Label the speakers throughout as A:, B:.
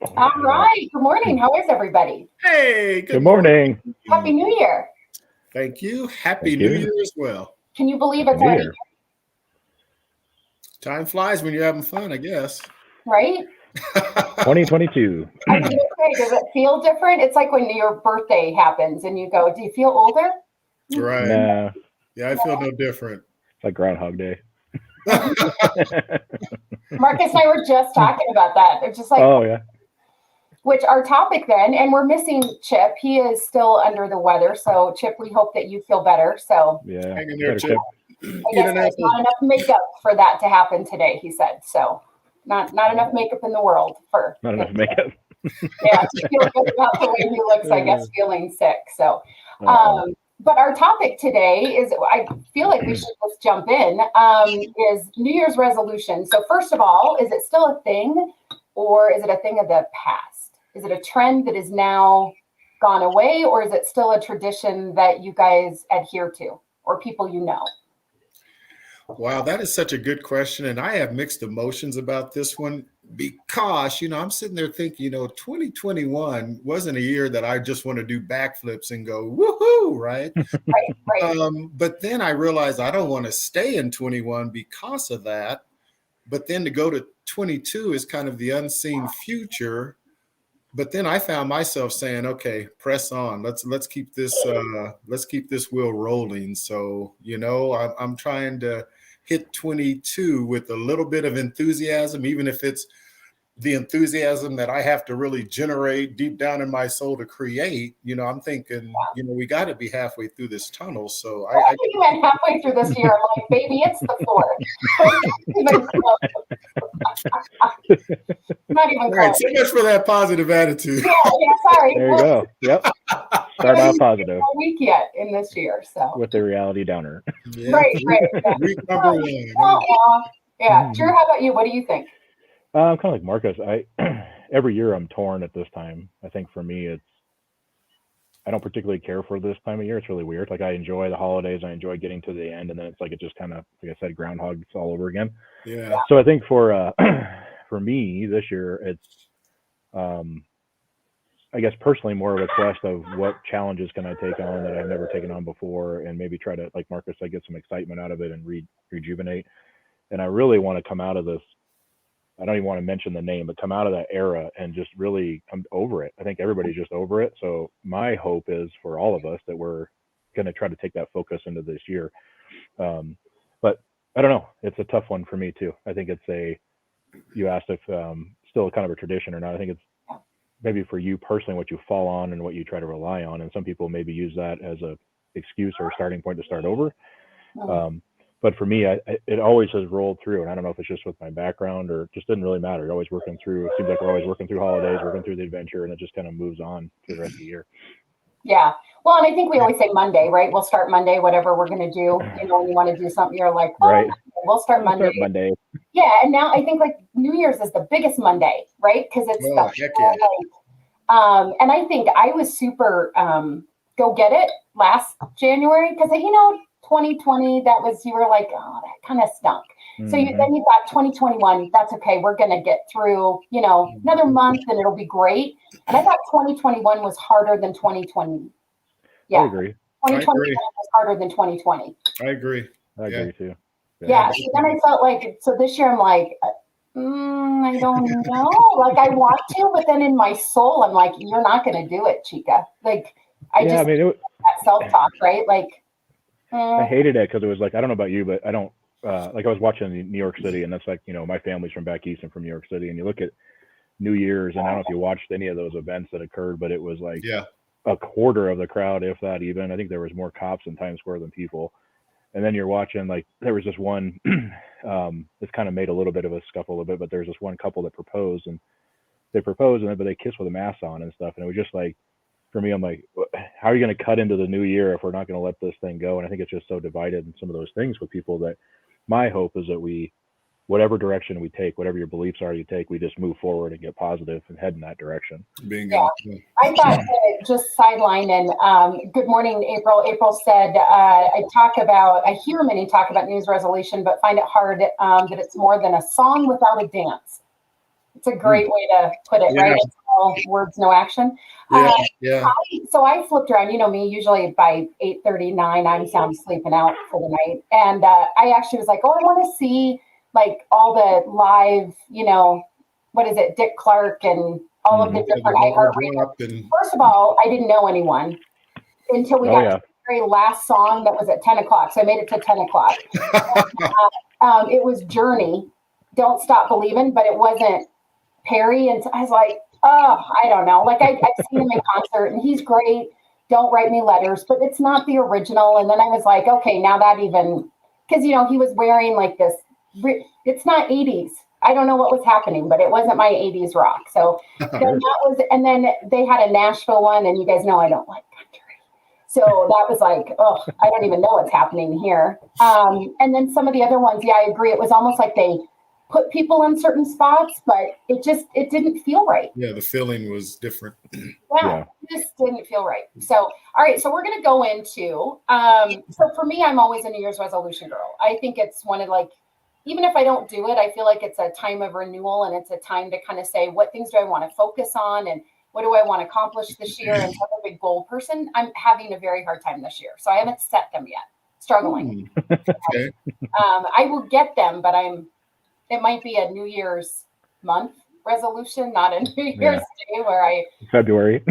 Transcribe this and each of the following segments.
A: All right. Good morning. How is everybody?
B: Hey,
C: Good morning.
A: Happy New Year.
B: Thank you. Happy
C: Thank
B: New
C: you.
B: Year as well.
A: Can you believe
C: Happy
A: it's
C: New
A: already
C: Year.
B: Time flies when you're having fun, I guess.
A: right?
C: 2022.
A: I was going to say, does it feel different? It's like when your birthday happens and you go, do you feel older?
B: Right.
C: Nah, it's
B: Yeah, I feel no different.
C: like Groundhog Day.
A: Marcus and I were just talking about that. It's just like,
C: Oh yeah.
A: which our topic then, and we're missing Chip. He is still under the weather. So, Chip, we hope that you feel better. So,
C: Yeah.
B: Hang in there,
C: Better
B: Chip.
C: Chip.
A: I
B: Eat
A: guess
B: an
A: there's
B: apple.
A: not enough makeup for that to happen today, he said. So, not enough makeup in the world for
C: Not enough makeup.
A: yeah, to feel good about the way he looks, I guess, feeling sick. So,
C: Uh-oh.
A: but our topic today is, I feel like we should just jump in, is New Year's resolution. So, first of all, is it still a thing or is it a thing of the past? Is it a trend that is now gone away or is it still a tradition that you guys adhere to or people you know?
B: Wow, that is such a good question. And I have mixed emotions about this one because, I'm sitting there thinking, 2021 wasn't a year that I just want to do backflips and go, woohoo, right?
A: Right.
B: But then I realized I don't want to stay in 21 because of that. But then to go to 22 is kind of the unseen future. But then I found myself saying, okay, press on. Let's keep this wheel rolling. So, I'm trying to hit 22 with a little bit of enthusiasm, even if it's the enthusiasm that I have to really generate deep down in my soul to create. I'm thinking, we got to be halfway through this tunnel. So
A: I think you went halfway through this year. I'm like, baby, it's the fourth. Even close. Not even
B: all right,
A: close.
B: so much for that positive attitude.
A: Yeah, sorry.
C: There you go. Yep. Start out positive
A: A week yet in this year, so
C: with the reality downer.
B: Yeah,
A: right.
B: week number one.
A: Yeah, Drew, how about you? What do you think?
C: I'm kind of like Marcus. Every year I'm torn at this time. I think for me, I don't particularly care for this time of year. It's really weird. Like I enjoy the holidays. I enjoy getting to the end, and then it's like it just kind of, like I said, groundhog all over again.
B: Yeah.
C: So I think for for me this year, it's I guess personally more of a quest of what challenges can I take on that I've never taken on before, and maybe try to, like Marcus said, get some excitement out of it and rejuvenate. And I really want to come out of this. I don't even want to mention the name, but come out of that era and just really come over it. I think everybody's just over it. So my hope is for all of us that we're going to try to take that focus into this year. But I don't know. It's a tough one for me too. I think you asked if still kind of a tradition or not. I think it's maybe for you personally what you fall on and what you try to rely on. And some people maybe use that as a excuse or a starting point to start over. But for me, it always has rolled through, and I don't know if it's just with my background or just didn't really matter. You're always working through. It seems like we're always working through holidays, working through the adventure, and it just kind of moves on to the rest of the year.
A: Yeah. Well, and I think we always say Monday, right? We'll start Monday, whatever we're going to do. When you want to do something, you're like,
C: right.
A: We'll start Monday. Yeah. And now I think like New Year's is the biggest Monday, right? Because it's and I think I was super go get it last January because, 2020, you were like, oh, that kind of stunk. Mm-hmm. So then you thought 2021, that's okay. We're going to get through, another month and it'll be great. And I thought 2021 was harder than 2020. Yeah.
C: I agree.
A: 2021 was harder than 2020.
B: I agree.
C: I agree too.
A: Yeah. So then I felt like, so this year I'm like, I don't know. Like I want to, but then in my soul, I'm like, you're not going to do it, Chica. Like that self-talk, right? Like,
C: I hated it because it was like, I don't know about you, but I don't, like I was watching New York City, and that's like, my family's from back east and from New York City, and you look at New Year's, and I don't know if you watched any of those events that occurred, but it was like a quarter of the crowd, if that even. I think there was more cops in Times Square than people. And then you're watching, like, there was this one, this kind of made a little bit of a scuffle a little bit, but there's this one couple that proposed, but they kissed with a mask on and stuff. And it was just like, for me, I'm like, how are you going to cut into the new year if we're not going to let this thing go? And I think it's just so divided in some of those things with people that my hope is that whatever direction we take, whatever your beliefs are, you take, we just move forward and get positive and head in that direction.
B: Bingo.
A: Yeah. I thought just sideline and good morning, April. April said, I hear many talk about New Year's resolution, but find it hard that it's more than a song without a dance. It's a great way to put it,
B: Yeah.
A: right? It's all words, no action.
B: Yeah, yeah.
A: So I flipped around. You know me, usually by 8:39, I'm sound sleeping out for the night. And I actually was like, oh, I want to see like all the live, what is it, Dick Clark and all of the
C: Mhm.
A: different iHeartRadio.
B: And
A: First of all, I didn't know anyone until we
C: Oh,
A: got
C: yeah.
A: to the very last song that was at 10 o'clock. So I made it to 10 o'clock. It was Journey, Don't Stop Believing, but it wasn't Perry. And so I was like, oh, I don't know. Like I've seen him in concert and he's great. Don't write me letters, but it's not the original. And then I was like, okay, now that even, because, he was wearing like this, it's not 80s. I don't know what was happening, but it wasn't my 80s rock. So then that was, and then they had a Nashville one, and you guys know I don't like country. So that was like, oh, I don't even know what's happening here. And then some of the other ones, yeah, I agree. It was almost like they put people in certain spots, but it didn't feel right.
B: yeah, the feeling was different.
C: Yeah.
A: It just didn't feel right. So, all right. So we're going to go into, so for me, I'm always a New Year's resolution girl. I think it's one of like, even if I don't do it, I feel like it's a time of renewal and it's a time to kind of say, what things do I want to focus on and what do I want to accomplish this year? And I'm a big goal person. I'm having a very hard time this year. So I haven't set them yet, struggling.
B: Okay.
A: I will get them, but it might be a New Year's month resolution, not a New Year's Day where
C: February.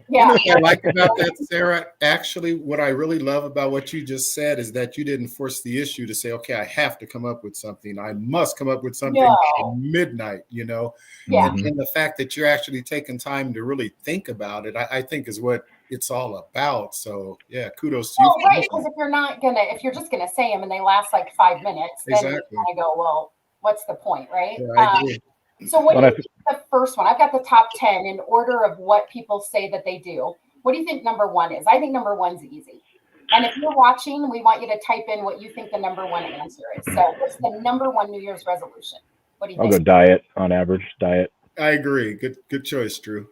B: You know what I like about that, Sarah? Actually, what I really love about what you just said is that you didn't force the issue to say, okay, I have to come up with something. I must come up with something at midnight,
A: Yeah.
B: And the fact that you're actually taking time to really think about it, I think is what it's all about. So yeah, kudos to you.
A: Right, because if you're just gonna say them and they last like 5 minutes, then you
B: Exactly.
A: kind of go, well, what's the point, right?
B: Yeah, I agree.
A: So what do you think the first one? I've got the top 10 in order of what people say that they do. What do you think number one is? I think number one's easy. And if you're watching, we want you to type in what you think the number one answer is. So what's the number one New Year's resolution? What do you
C: I'll
A: think?
C: go diet on average. Diet.
B: I agree. Good choice, Drew.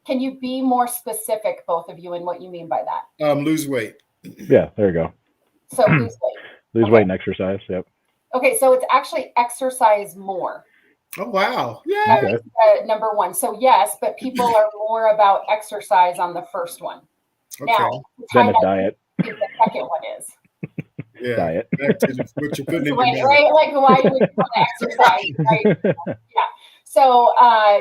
A: Can you be more specific, both of you, in what you mean by that?
B: Lose weight.
C: Yeah, there you go.
A: So lose weight.
C: Lose weight and exercise. Yep.
A: Okay, so it's actually exercise more.
B: Oh, wow. Yeah.
A: That is number one. So yes, but people are more about exercise on the first one.
B: Okay.
A: Now,
C: Then it's diet.
A: the second one is.
B: Yeah.
C: Diet.
B: Back to what you're putting in your mouth.
A: Right? Like why you would want to exercise, right? Yeah. So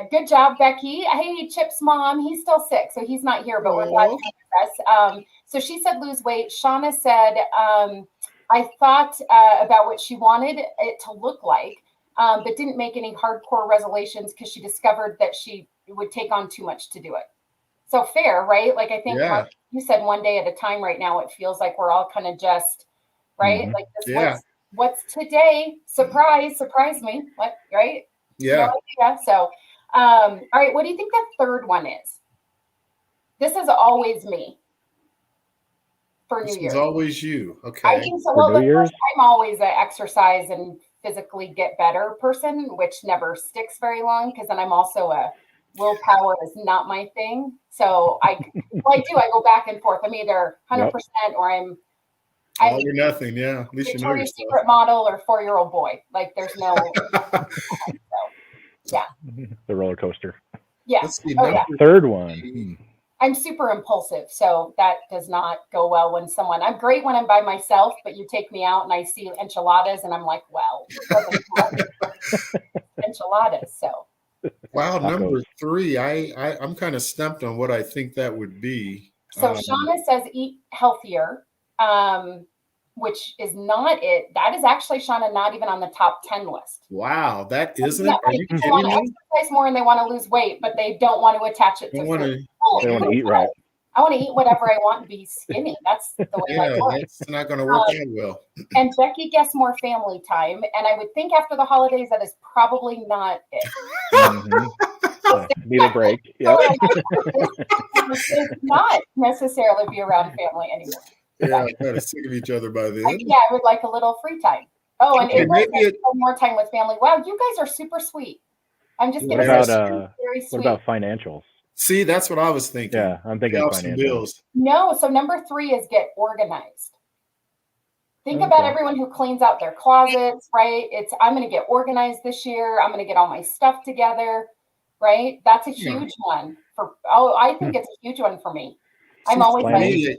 A: good job, Becky. Hey, Chip's mom, he's still sick, so he's not here, but we're glad he's with us. So she said lose weight. Shauna said, I thought about what she wanted it to look like, but didn't make any hardcore resolutions because she discovered that she would take on too much to do it. So fair, right? Like I think Mark, you said one day at a time right now, it feels like we're all kind of just, right?
C: Mhm.
A: Like this, what's today? Surprise me. What, right?
B: Yeah.
A: Yeah. So, all right. What do you think the third one is? This is always me for New
B: This
A: Year's.
B: is always you. Okay.
A: I think so. Well, I'm always an exercise and physically get better person, which never sticks very long because then I'm also a willpower is not my thing. So I go back and forth. I'm either 100% or I'm
B: all or nothing. Yeah. At least you know yourself.
A: Secret model or 4-year-old boy. Like there's no. Yeah.
C: The roller coaster.
A: Yeah.
B: Let's see,
C: Third one.
A: I'm super impulsive, so that does not go well when I'm great when I'm by myself, but you take me out and I see enchiladas and I'm like, well, enchiladas. So.
B: Wow, number 3. I'm kind of stumped on what I think that would be.
A: So Shauna says eat healthier, which is not it. That is actually, Shauna, not even on the top 10 list.
B: Wow, that isn't?
A: Are you kidding me? People want to exercise more and they want to lose weight, but they don't want to attach it to food.
C: They want to eat right.
A: I want to eat whatever I want and be skinny. That's the way life works.
B: That's not going to work out well.
A: And Becky guessed more family time. And I would think after the holidays, that is probably not it.
C: Need a break. Yep.
A: It's not necessarily be around family anymore.
B: Yeah, I'm kind of sick of each other by then.
A: I would like a little free time. Oh, and more time with family. Wow, you guys are super sweet. I'm just going to say very sweet.
C: What about financials?
B: See, that's what I was thinking.
C: Yeah, I'm thinking financials.
A: No, so number 3 is get organized. Think about everyone who cleans out their closets, right? I'm going to get organized this year. I'm going to get all my stuff together. right? That's a
B: Yeah.
A: huge one I think it's a huge one for me. I'm
B: See,
A: always
B: for
A: like,
B: me,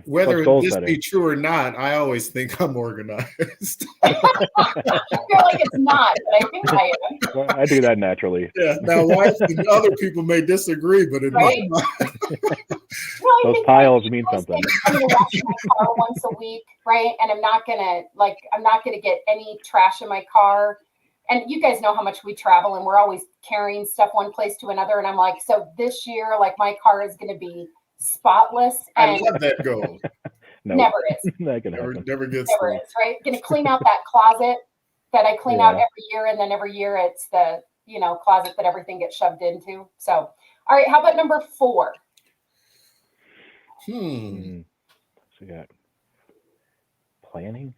B: whether
C: Like goal
B: this
C: setting.
B: be true or not, I always think I'm organized.
A: I feel like it's not, but I think I am.
C: Well, I do that naturally.
B: Yeah. Now, wife and other people may disagree, but in
A: Right?
B: my mind,
A: No, I
C: Those
A: think
C: piles
A: I
C: mean
A: always
C: something.
A: think I'm gonna wash my car once a week, right? And I'm not gonna get any trash in my car. And you guys know how much we travel, and we're always carrying stuff one place to another. And I'm like, so this year, like my car is gonna be spotless,
B: I
A: and
B: love that goal.
C: No,
A: never is,
C: that can
B: Never,
C: happen.
B: never gets
A: never
B: through.
A: is, right? Gonna clean out that closet that I clean out
C: Yeah.
A: every year, and then every year it's the closet that everything gets shoved into. So, all right, how about number 4?
C: So you got planning.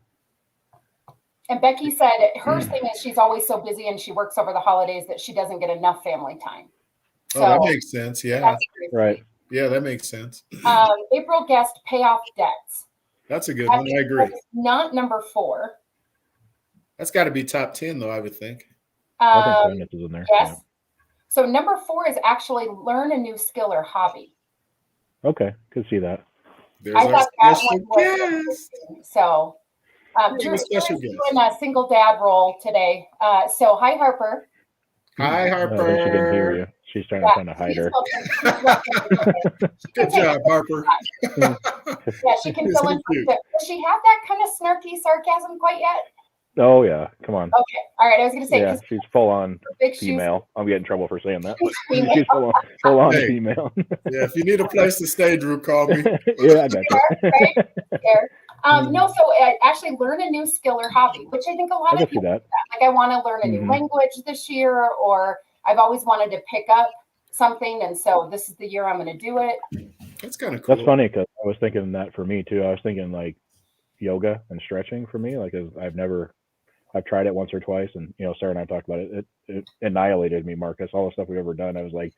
A: And Becky said her thing is she's always so busy and she works over the holidays that she doesn't get enough family time. So
B: Oh, that makes sense. Yeah.
A: that's great.
C: Right.
B: Yeah, that makes sense.
A: April guessed pay off debts.
B: That's a good one. I agree.
A: That is not number 4.
B: That's got to be top 10, though, I would think.
C: I think finance is in there.
A: Yes. So number 4 is actually learn a new skill or hobby.
C: Yeah. Okay, could see that.
B: There's
A: I
B: our
A: thought that
B: special
A: one was
B: guest.
A: so.
B: We have a
A: Drew's
B: special
A: doing
B: guest.
A: a single dad role today. So hi, Harper.
B: Hi,
C: I think she didn't hear
B: Harper.
C: you. She's trying to hide her.
B: Good job, Harper.
A: Yeah, she can fill in. Does she have that kind of snarky sarcasm quite yet?
C: Oh yeah, come on.
A: Okay, all right. I was going to say,
C: Yeah, she's full on
A: big shoes.
C: female. I'm getting in trouble for saying that.
A: Female.
C: She's full on
B: Hey.
C: female.
B: Yeah, if you need a place to stay, Drew, call me.
C: Yeah, I got
A: Right?
C: you.
A: There. No, so actually learn a new skill or hobby, which I think a
C: I
A: lot
C: can
A: of
C: see
A: people do
C: that.
A: that. Like I want to learn a new
C: Mhm.
A: language this year, or I've always wanted to pick up something, and so this is the year I'm going to do it.
B: That's kind of cool.
C: That's funny because I was thinking that for me too. I was thinking like yoga and stretching for me. Like I've tried it once or twice, and Sarah and I talked about it. It annihilated me, Marcus. All the stuff we've ever done, I was like,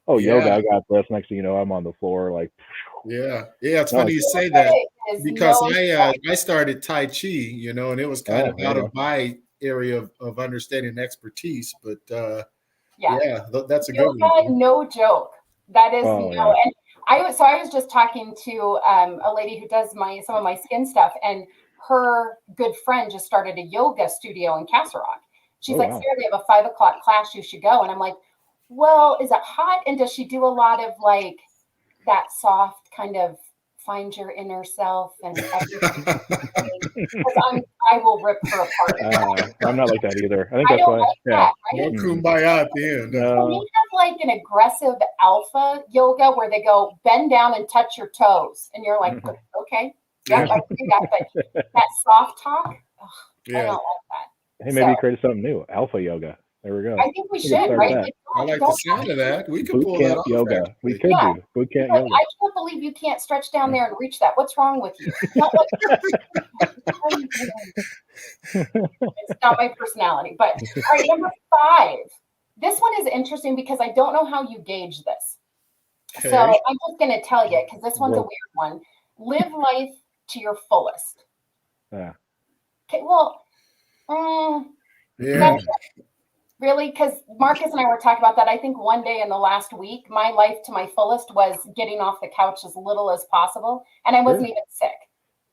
C: "Oh,
B: Yeah.
C: yoga, I got this." Next thing you know, I'm on the floor. Like,
B: Yeah. It's
C: No,
B: funny you say that
A: It is
B: because
A: no
B: I started Tai Chi, and it was kind of
C: there
B: out
C: you
B: of my area of understanding and expertise. But
A: yeah.
B: that's a good
A: Yoga,
B: one.
A: no joke. That is,
C: Oh, yeah.
A: and I was just talking to a lady who does some of my skin stuff, and her good friend just started a yoga studio in Castle Rock. She's
C: Oh,
A: like,
C: wow.
A: Sarah, they have a 5 o'clock class. You should go. And I'm like, well, is it hot? And does she do a lot of like that soft kind of find your inner self and everything? Because I will rip her apart.
C: I'm not like that either. I think
A: I
C: that's
A: don't
C: why.
A: like
C: Yeah.
A: that,
B: No
A: right?
B: kumbaya at the end.
A: So we
C: No.
A: have like an aggressive alpha yoga where they go bend down and touch your toes, and you're like, okay, yeah, I can do that. But that soft talk, I
B: Yeah.
A: don't like that.
C: Hey, maybe
A: So-
C: create something new. Alpha yoga. There we go.
A: I think we
C: We
A: should,
C: can start
A: right?
C: that.
A: Like,
B: I like
A: don't-
B: the sound of that. We could
C: Boot
B: pull that
C: camp
B: off.
C: yoga.
B: actually.
C: We could
A: Yeah.
C: do boot camp
A: like,
C: yoga.
A: I can't believe you can't stretch down there and reach that. What's wrong with you? It's not, it's not my personality. But all right, number 5. This one is interesting because I don't know how you gauge this.
B: Okay.
A: So I'm just going to tell you because this one's a
C: Well-
A: weird one. Live life to your fullest.
C: Yeah.
A: Okay, well,
B: Yeah.
A: that's really, because Marcus and I were talking about that. I think one day in the last week, my life to my fullest was getting off the couch as little as possible. And I wasn't even sick.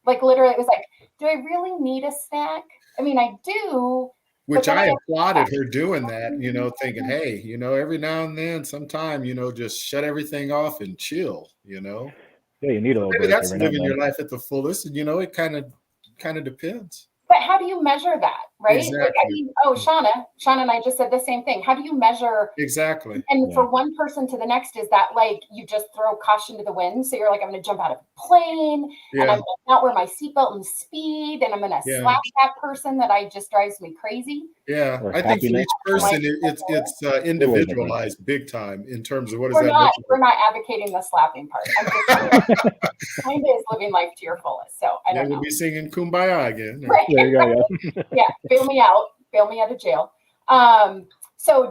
A: Like literally, it was like, do I really need a snack? I mean, I do.
B: Which
A: But then
B: I
A: I-
B: applauded her doing that, thinking, hey, every now and then, sometime, just shut everything off and chill,
C: Yeah, you need a little
B: Maybe
C: break
B: that's
C: every now and
B: living your
C: then.
B: life at the fullest. And, it kind of depends.
A: But how do you measure that, right? Like, I
B: Exactly.
A: mean, Shauna and I just said the same thing. How do you measure?
B: Exactly.
A: And
C: Yeah.
A: for one person to the next, is that like you just throw caution to the wind? So you're like, I'm going to jump out of a plane, and I'm
B: Yeah.
A: going to not wear my seatbelt and speed, and I'm going to
B: Yeah.
A: slap that person that I just drives me crazy.
B: Yeah.
C: Or
B: I think for
C: happiness.
B: each person, it's individualized big time in terms of what does
A: We're
B: that
A: not
B: look
A: we're not advocating the slapping part. I'm just kind of is living life to your fullest. So I
B: like.
A: don't
B: Then we'll
A: know.
B: be singing Kumbaya again.
A: Right.
C: There you go. Yeah.
A: Yeah, bail me out of jail. So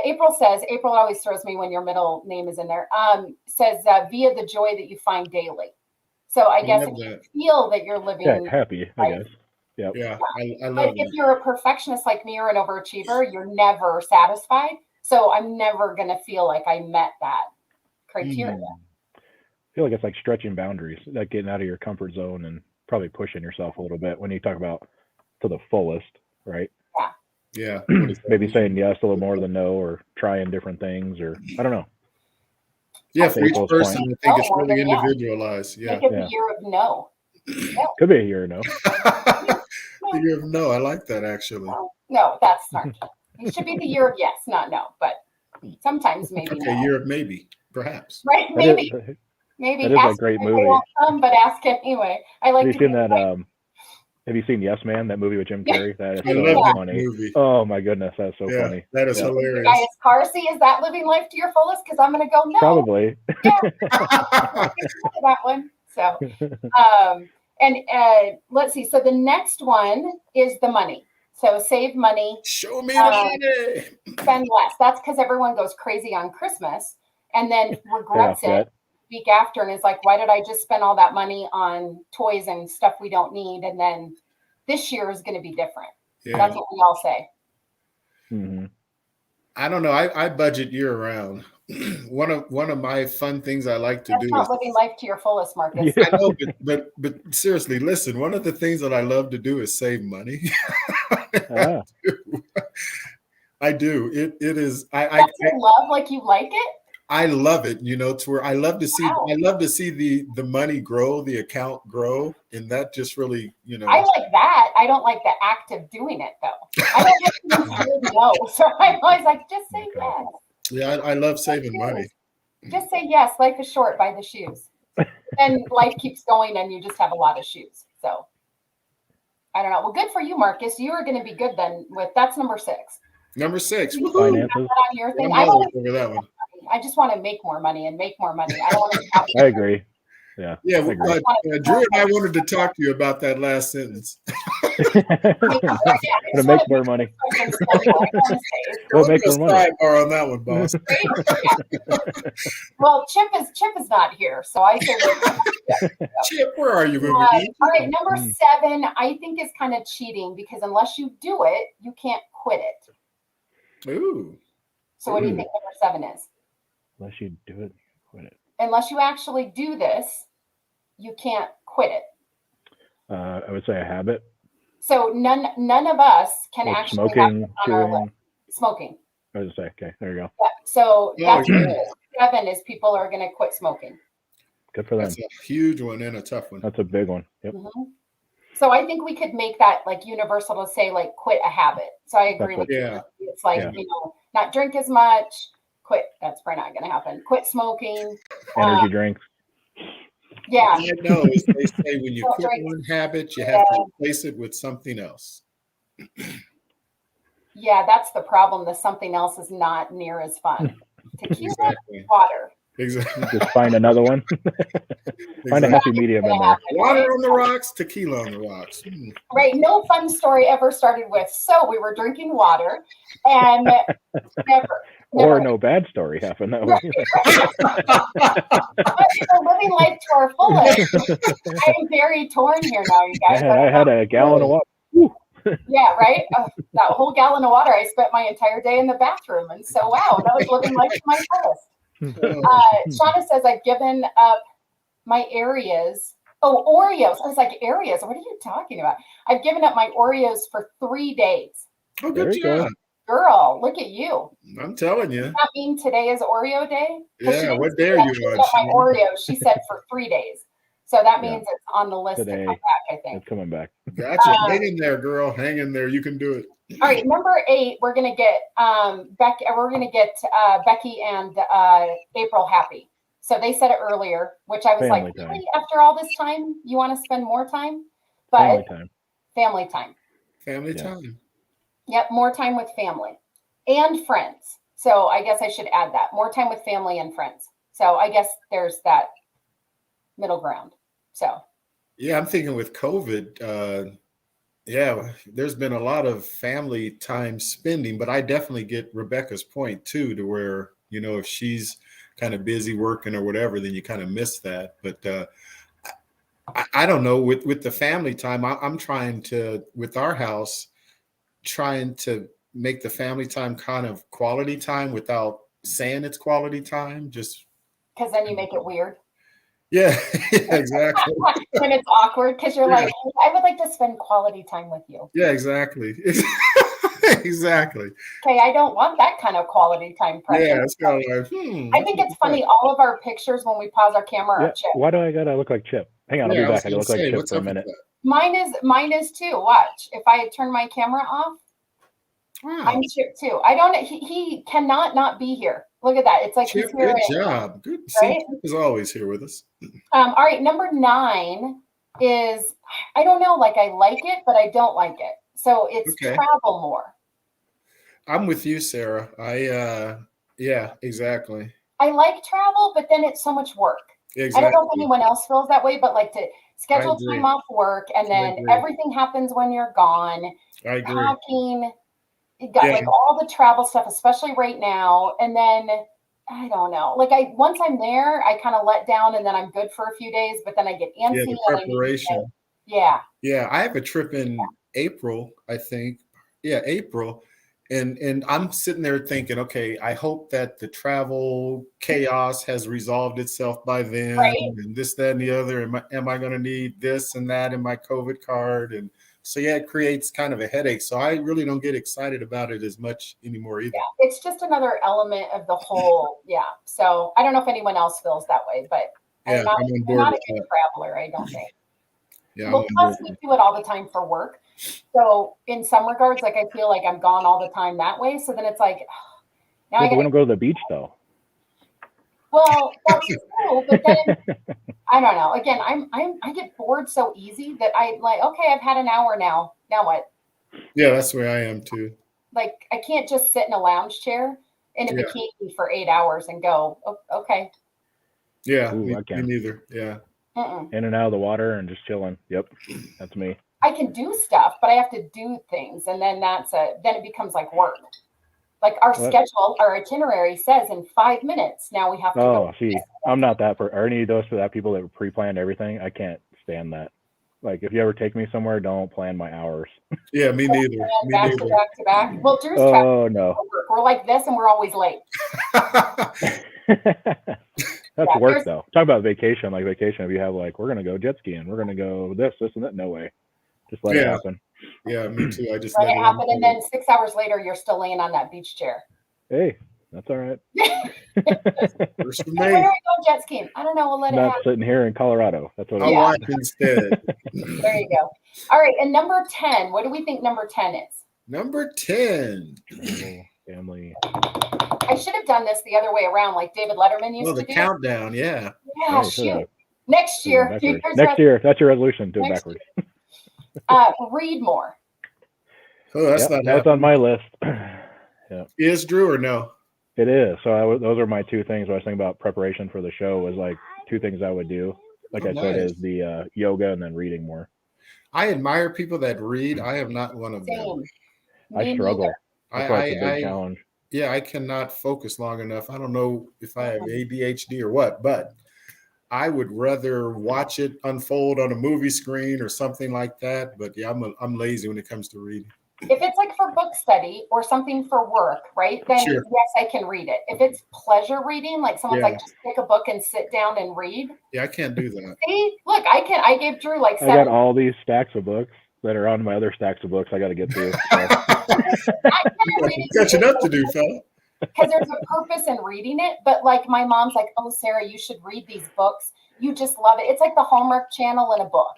A: April says, April always throws me when your middle name is in there, says via the joy that you find daily. So I guess
B: love
A: if you
B: that.
A: feel that you're living,
C: Yeah, happy, I guess.
B: Yeah. I
A: but
B: love
A: if
B: that.
A: you're a perfectionist like me or an overachiever, you're never satisfied. So I'm never going to feel like I met that criteria.
C: I feel like it's like stretching boundaries, like getting out of your comfort zone and probably pushing yourself a little bit when you talk about to the fullest, right?
B: Yeah.
C: Maybe saying yes a little more than no, or trying different things, or I don't know.
B: Yeah, for each
C: April's
B: person,
C: point.
B: I think it's really
A: Yeah.
B: individualized. Yeah.
A: Make it
C: Yeah.
A: the year of no.
C: Could be a year or no.
B: The year of no, I like that actually.
A: No, that's not. It should be the year of yes, not no. But sometimes maybe
B: Okay,
A: no.
B: year of maybe, perhaps.
A: Right?
C: That
A: Maybe.
C: is,
A: Maybe
C: that is a
A: ask
C: great
A: him if they
C: movie.
A: won't come, but ask him anyway. I like
C: Have
A: to
C: you seen
A: be
C: that? Have you seen Yes Man, that movie with Jim Carrey? That is
B: I
C: so
B: love that
C: funny.
B: movie.
C: Oh my goodness, that's so
B: Yeah,
C: funny.
B: that is
C: Yeah.
B: hilarious.
A: Guys, Carsey, is that living life to your fullest? Because I'm going to go no.
C: Probably.
A: That one. So, and let's see. So the next one is the money. So save money,
B: Show me the money.
A: spend less. That's because everyone goes crazy on Christmas and then regrets
C: Yeah,
A: it week after and is like, why did I just spend all that money on toys and stuff we don't need? And then this year is going to be different.
B: Yeah.
A: That's what we all say.
C: Mm-hmm.
B: I don't know. I budget year round. One of my fun things I like to
A: That's
B: do
A: not
B: is
A: living life to your fullest, Marcus.
C: Yeah.
B: I know, but seriously, listen. One of the things that I love to do is save money.
C: Ah,
B: I do. It is.
A: That's your love, like you like it.
B: I love it. You know, to where I love to see.
A: Wow.
B: I love to see the money grow, the account grow, and that just really, you know.
A: I like that. I don't like the act of doing it, though. I don't like to no. So I'm always like, just say yes.
B: Yeah, I love saving money.
A: Just say yes. Life is short. Buy the shoes. And life keeps going, and you just have a lot of shoes. So I don't know. Well, good for you, Marcus. You are going to be good then. That's number 6.
B: Number 6.
A: You
B: Woo-hoo.
C: finances.
A: have that on your thing.
B: I'm always over that one.
A: I just want to make more money and make more money. I don't want to.
C: I agree. Yeah.
B: Yeah,
C: I agree.
B: Drew and I wanted to talk to you about that last sentence.
C: Gonna make more money. We'll make more money.
B: Sidebar on that one, boss.
A: Well, Chip is not here, so I say.
B: Chip, where are you?
A: All right, number 7, I think is kind of cheating because unless you do it, you can't quit it.
B: Ooh.
A: So what do you think number 7 is?
C: Unless you do it, quit it.
A: Unless you actually do this, you can't quit it.
C: I would say a habit.
A: So none of us can
C: Like
A: actually
C: smoking,
A: have on our
C: chewing.
A: list. Smoking.
C: I was gonna say, okay, there you go.
A: Yeah. So that's
B: yeah.
A: 7 is people are going to quit smoking.
C: Good for them.
B: That's a huge one and a tough one.
C: That's a big one. Yep.
A: Mm-hmm. So I think we could make that like universal to say like quit a habit. So I agree with
B: Yeah.
A: you. It's like, you know, not drink as much, quit. That's probably not going to happen. Quit smoking.
C: Energy drinks.
A: Yeah.
B: I know, as they say, when you quit one habit, you have to replace it with something else.
A: Yeah, that's the problem. The something else is not near as fun. Tequila,
B: Exactly.
A: water.
B: Exactly.
C: Just find another one. Find a happy medium in there.
B: Water on the rocks, tequila on the rocks.
A: Right. No fun story ever started with, so we were drinking water and never.
C: Or no bad story happened that way.
A: But we're living life to our fullest. I'm very torn here now, you guys.
C: I had a gallon of water. Woo.
A: Yeah, right? That whole gallon of water, I spent my entire day in the bathroom. And so, wow, that was living life to my fullest. Shauna says, I've given up my areas. Oh, Oreos. I was like, areas? What are you talking about? I've given up my Oreos for 3 days.
B: Oh, good
C: There you
B: job.
C: go.
A: Girl, look at you.
B: I'm telling you.
A: Does that mean today is Oreo day? 'Cause she
B: Yeah,
A: didn't
B: what
A: say
B: day are
A: that.
B: you
A: She
B: on?
A: said my Oreos, she said for 3 days. So that means it's on the list
C: Today.
A: to come back, I think.
C: It's coming back.
B: Gotcha. Hang in there, girl. Hang in there. You can do it.
A: All right, number 8, we're gonna get Becky. We're gonna get Becky and April happy. So they said it earlier, which I was
C: Family
A: like,
C: time.
A: really? After all this time, you want to spend more time? But
C: Family time.
A: family time.
B: Family
C: Yeah.
B: time.
A: Yep, more time with family and friends. So I guess I should add that more time with family and friends. So I guess there's that middle ground. So
B: Yeah, I'm thinking with COVID, yeah, there's been a lot of family time spending, but I definitely get Rebecca's point too, to where, you know, if she's kind of busy working or whatever, then you kind of miss that. But I don't know, with the family time, I'm trying to, with our house, trying to make the family time kind of quality time without saying it's quality time. Just
A: Because then you make it weird.
B: yeah, exactly.
A: When it's awkward, because you're
B: Yeah.
A: like, I would like to spend quality time with you.
B: Yeah, exactly. Exactly.
A: Okay, I don't want that kind of quality time present.
B: Yeah, it's kind of like,
A: I think it's funny. All of our pictures when we pause our camera
C: Yeah.
A: are Chip.
C: Why do I gotta look like Chip? Hang on, I'll
B: Yeah,
C: be
B: I was
C: back. I gotta
B: gonna
C: look like
B: say,
C: Chip
B: what's
C: for a
B: up with
C: minute.
B: that?
A: Mine is too. Watch. If I turn my camera off,
B: Wow,
A: I'm Chip too. I don't. He cannot not be here. Look at that. It's like
B: Chip,
A: he's here.
B: good job. Good. See,
A: Right?
B: Chip is always here with us.
A: All right, number 9 is, I don't know, like I like it, but I don't like it. So it's
B: Okay.
A: travel more.
B: I'm with you, Sarah. Yeah, exactly.
A: I like travel, but then it's so much work. I don't know if
B: Exactly.
A: anyone else feels that way, but like to schedule
B: agree.
A: time off work and
B: I
A: then
B: agree.
A: everything happens when you're gone.
B: I agree.
A: Packing, you got
B: Yeah.
A: like all the travel stuff, especially right now. And then I don't know. Like once I'm there, I kind of let down and then I'm good for a few days, but then I get antsy.
B: Yeah, the
A: and I need to
B: preparation.
A: yeah.
B: Yeah, I have a trip in April, I think. Yeah, April. And I'm sitting there thinking, okay, I hope that the travel chaos has resolved itself by then,
A: Right.
B: and this, that, and the other. Am I going to need this and that in my COVID card? And so, yeah, it creates kind of a headache. So I really don't get excited about it as much anymore either.
A: Yeah, it's just another element of the whole. Yeah. So I don't know if anyone else feels that way, but
B: Yeah,
A: I'm not,
B: I'm on
A: I'm
B: board
A: not a
B: with
A: good
B: that.
A: traveler, I don't think.
B: Yeah,
A: Well,
B: I'm on
A: plus
B: board.
A: we do it all the time for work. So in some regards, like I feel like I'm gone all the time that way. So then it's like, now
C: Yeah,
A: I
C: but we
A: gotta,
C: don't go to the beach though.
A: well, that's true, but then I don't know. Again, I get bored so easy that I like, okay, I've had an hour now. Now what?
B: Yeah, that's where I am too.
A: Like I can't just sit in a lounge chair in a
B: Yeah.
A: bikini for 8 hours and go, okay.
B: Yeah,
C: Ooh,
B: me
C: I can.
B: neither. Yeah.
A: Mm-mm.
C: In and out of the water and just chilling. Yep, that's me.
A: I can do stuff, but I have to do things, and then then it becomes like work. Like our
C: What?
A: schedule, our itinerary says in 5 minutes. Now we have to
C: Oh,
A: go.
C: see, I'm not that for. Are any of those for that people that pre-planned everything? I can't stand that. Like, if you ever take me somewhere, don't plan my hours.
B: Yeah, me neither.
A: And
B: Me
A: back to back to back. Well, Drew's traveling
C: Oh no.
A: for work. We're like this, and we're always late.
C: That's
A: Yeah,
C: work
A: there's-
C: though. Talk about vacation. Like vacation, if you have like, we're gonna go jet skiing, we're gonna go this, and that. No way. Just let it
B: Yeah.
C: happen.
B: Yeah, me too. I just
A: Let
B: let
A: it
B: it
A: happen, and
B: unfold.
A: then 6 hours later, you're still laying on that beach chair.
C: Hey, that's all right.
B: Works for
A: Hey, when are we
B: me.
A: going jet skiing? I don't know. We'll let it
C: Not
A: happen.
C: sitting here in Colorado. That's what
B: I'll
C: it is.
B: watch instead.
A: There you go. All right, and number 10. What do we think number 10 is?
B: Number 10.
C: Travel, family.
A: I should have done this the other way around, like David Letterman used
B: Oh, the
A: to do.
B: countdown. Yeah.
A: Yeah,
C: Hey,
A: shoot. Next
C: Do it
A: year,
C: backwards.
A: New Year's
C: Next year, that's your resolution. Do it
A: Next
C: backwards.
A: read more.
B: Oh, that's
C: Yep,
B: not
C: that's
B: happening.
C: on my list.
B: Is Drew or no?
C: It is. So those are my two things. When I was thinking about preparation for the show, was like two things I would do. Like
B: Oh,
C: I said,
B: nice.
C: is the yoga and then reading more.
B: I admire people that read. I am not one of them.
A: Same.
C: I
A: Me
C: struggle.
A: neither.
C: That's why it's a big challenge.
B: Yeah, I cannot focus long enough. I don't know if I have ADHD or what, but I would rather watch it unfold on a movie screen or something like that. But yeah, I'm lazy when it comes to reading.
A: If it's like for book study or something for work, right? Then
B: Sure.
A: yes, I can read it. If it's pleasure reading, like someone's
B: Yeah.
A: like, just pick a book and sit down and read.
B: Yeah, I can't do that.
A: See, look, I gave Drew like
C: I got
A: 7.
C: all these stacks of books that are on my other stacks of books I got to get through. So,
B: Catching up to do, fella.
A: Because there's a purpose in reading it. But like my mom's like, oh, Sarah, you should read these books. You just love it. It's like the Hallmark Channel in a book.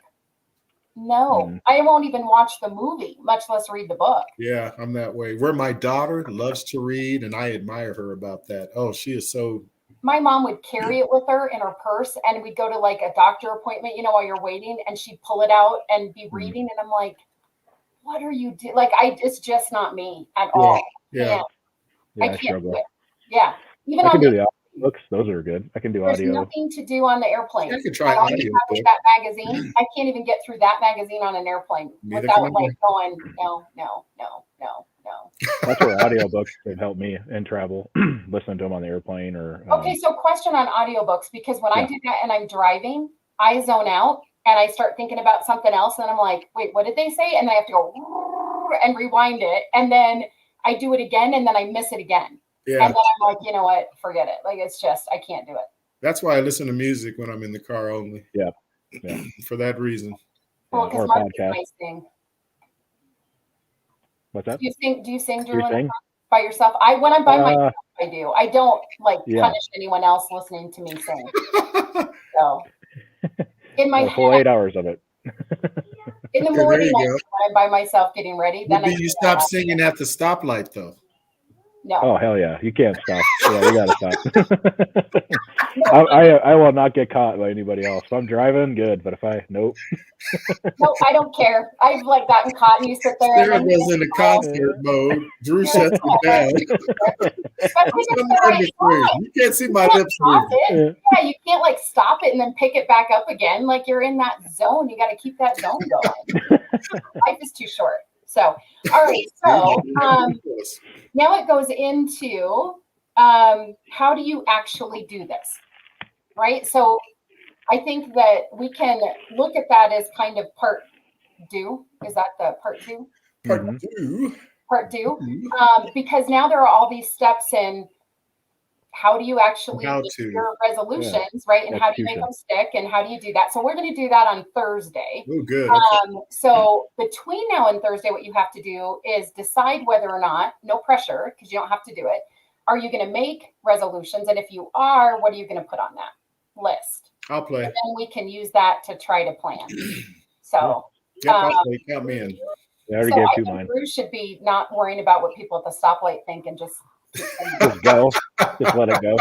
A: No, I won't even watch the movie, much less read the book.
B: Yeah, I'm that way. Where my daughter loves to read, and I admire her about that. Oh, she is so.
A: My mom would carry it with her in her purse, and we'd go to like a doctor appointment, while you're waiting, and she'd pull it out and be reading. And I'm like, what are you doing? Like, it's just not me at all.
B: Yeah.
C: yeah,
A: I
C: I
A: can't
C: struggle.
A: do it. Yeah. Even
C: I
A: on
C: can do the books; those are good. I can do
A: there's
C: audio.
A: nothing to do on the airplane.
B: I could try
A: I always
B: audio
A: have
B: book.
A: that magazine. I can't even get through that magazine on an airplane
B: Neither
A: without
B: can I.
A: like going, no.
C: That's where audiobooks have helped me in travel, listening to them on the airplane or.
A: Okay, so question on audiobooks, because when I
C: Yeah.
A: do that and I'm driving, I zone out and I start thinking about something else, and I'm like, wait, what did they say? And then I have to go and rewind it, and then I do it again and then I miss it again.
B: Yeah.
A: And then I'm like, you know what? Forget it. Like, it's just, I can't do it.
B: That's why I listen to music when I'm in the car only.
C: Yeah. Yeah.
B: For that reason.
A: Well,
C: or
A: because
C: a
A: Mark
C: podcast.
A: might sing.
C: What's that?
A: Do you sing, Drew,
C: You
A: in the
C: sing?
A: car by yourself? When I'm by myself, I do. I don't like
C: Yeah.
A: punish anyone else listening to me sing. So in my
C: A full
A: head,
C: 8 hours of it.
A: in the
B: Okay, there
A: morning,
B: you go.
A: when I'm by myself getting ready, then
B: Maybe
A: I
B: you
A: do
B: stop
A: that.
B: singing at the stoplight though.
A: No.
C: Oh hell yeah! You can't stop. Yeah, you gotta stop. I will not get caught by anybody else. If I'm driving, good. But if nope.
A: No, I don't care. I've like gotten caught and you sit there
B: Sarah
A: and then
B: goes into concert mode. Drew
A: Yeah.
B: shuts it down.
A: especially if it's the
B: I'm in
A: right
B: between.
A: song.
B: You can't see my
A: You can't
B: lips
A: stop
B: moving.
A: it. Yeah, you can't like stop it and then pick it back up again. Like you're in that zone. You got to keep that zone going. Life is too short. So, all right. So now it goes into how do you actually do this, right? So I think that we can look at that as kind of part two. Is that the part two?
B: Part
C: Mhm.
B: two.
A: Part two. Because now there are all these steps in how do you actually
B: How
A: make
B: to.
A: your resolutions, right? And how do you make them stick? And how do you do that? So we're going to do that on Thursday.
B: Oh, good.
A: So between now and Thursday, what you have to do is decide whether or not, no pressure, because you don't have to do it. Are you going to make resolutions? And if you are, what are you going to put on that list?
B: I'll play.
A: And then we can use that to try to plan. So,
B: Yep, I'll play. Count me in.
C: I already
A: so
C: gave
A: I
C: two
A: think
C: mine.
A: Bruce should be not worrying about what people at the stoplight think and just
C: Just go. Just let it go.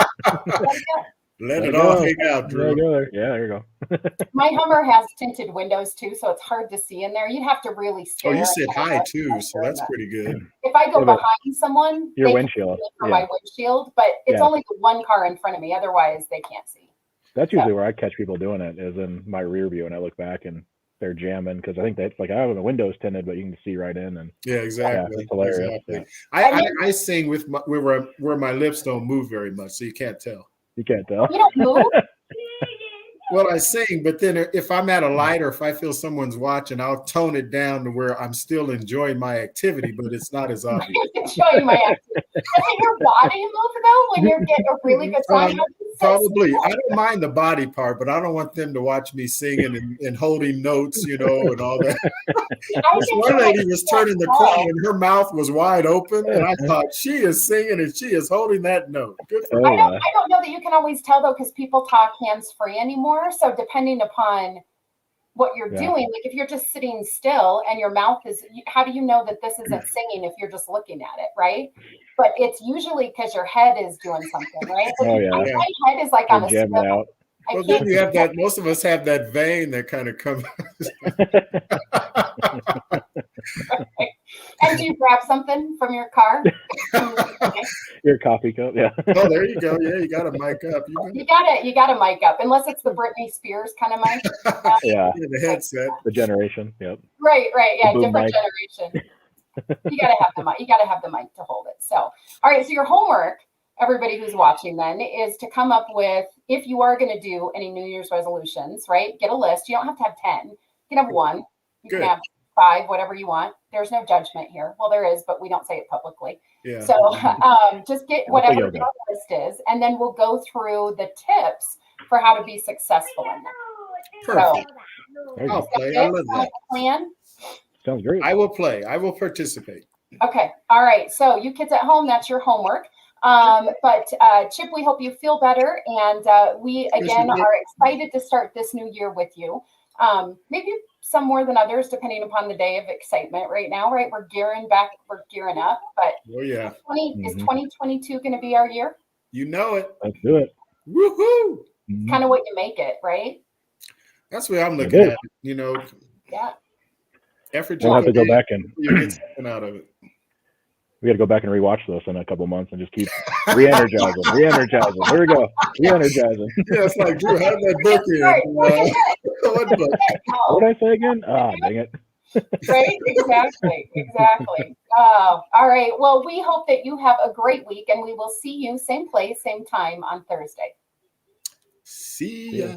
B: Let
C: There
B: it
C: you
B: all
C: go.
B: hang out,
C: There you
B: Drew.
C: go. There. Yeah, there you go.
A: My Hummer has tinted windows too, so it's hard to see in there. You'd have to really stare.
B: Oh, you said
A: and
B: hi
A: look
B: too, so that's pretty good.
A: If I go
C: Yeah, but
A: behind someone,
C: your
A: they
C: windshield,
A: can see from
C: yeah.
A: my windshield, but it's
C: Yeah.
A: only the one car in front of me. Otherwise, they can't see.
C: That's usually where I catch people doing it, is in my rear view, and I look back and they're jamming because I think that's like I have the windows tinted, but you can see right in. And
B: Yeah, exactly.
C: Yeah, it's hilarious.
B: Exactly.
C: Yeah.
B: I sing with my, where my lips don't move very much, so you can't tell.
C: You can't tell.
A: You don't move.
B: Well, I sing, but then if I'm at a light or if I feel someone's watching, I'll tone it down to where I'm still enjoying my activity, but it's not as obvious.
A: Showing my activity. Doesn't your body move though when you're getting a really good song? How do you sit
B: Probably.
A: still?
B: I don't mind the body part, but I don't want them to watch me singing and holding notes, and all that.
A: I
B: This
A: think
B: one
A: you're
B: lady
A: like,
B: was turning the corner and her mouth was wide open, and I thought she is singing and she is holding that note. Good for
C: Oh,
B: her.
C: yeah.
A: I don't know that you can always tell though, because people talk hands-free anymore. So depending upon what you're
C: Yeah.
A: doing, like if you're just sitting still and your mouth is, how do you know that this isn't singing if you're just looking at it, right? But it's usually because your head is doing something, right? Like
C: Oh, yeah.
A: my head is like on
C: They're
A: a
C: jamming
A: swivel.
C: out.
A: I
B: Well, then
A: can't.
B: you have that. Most of us have that vein that kind of comes.
A: And do you grab something from your car?
C: Your coffee cup. Yeah.
B: Oh, there you go. Yeah, you got to mic up.
A: You got to mic up, unless it's the Britney Spears kind of mic.
C: Yeah.
B: The headset.
C: The generation. Yep.
A: Right. Yeah,
C: The boom
A: different
C: mic.
A: generation. You gotta have the mic. You gotta have the mic to hold it. So, all right. So your homework, everybody who's watching, then, is to come up with, if you are going to do any New Year's resolutions, right? Get a list. You don't have to have 10. You can have one. You
B: Good.
A: can have 5, whatever you want. There's no judgment here. Well, there is, but we don't say it publicly.
B: Yeah.
A: So just get
C: I'll
A: whatever
C: figure it
A: your list is, and then we'll go through the tips for how to be successful in that.
B: Perfect.
C: There you
B: I'll
C: go.
B: play. I love
A: Sound like
B: that.
A: a plan?
C: Sounds great.
B: I will play. I will participate.
A: Okay. All right. So you kids at home, that's your homework. But Chip, we hope you feel better. And we, again, are excited to start this new year with you. Maybe some more than others, depending upon the day of excitement right now, right? We're gearing up. But
B: Oh, yeah.
A: is 2022 going to be our year?
B: You know it.
C: Let's do it.
B: Woohoo.
C: Mhm.
A: Kind of what you make it, right?
B: That's what I'm looking
C: is.
B: at.
A: Yeah.
B: Effort
C: We'll have to go back and
B: you get something out of it.
C: we got to go back and rewatch this in a couple months and just keep re-energizing. Here we go. Re-energizing.
B: Yeah, it's like, Drew, how did that book
A: Right.
B: in? What book?
C: What did I say again? Ah, dang it.
A: Right? Exactly. All right. Well, we hope that you have a great week, and we will see you same place, same time on Thursday.
B: See ya.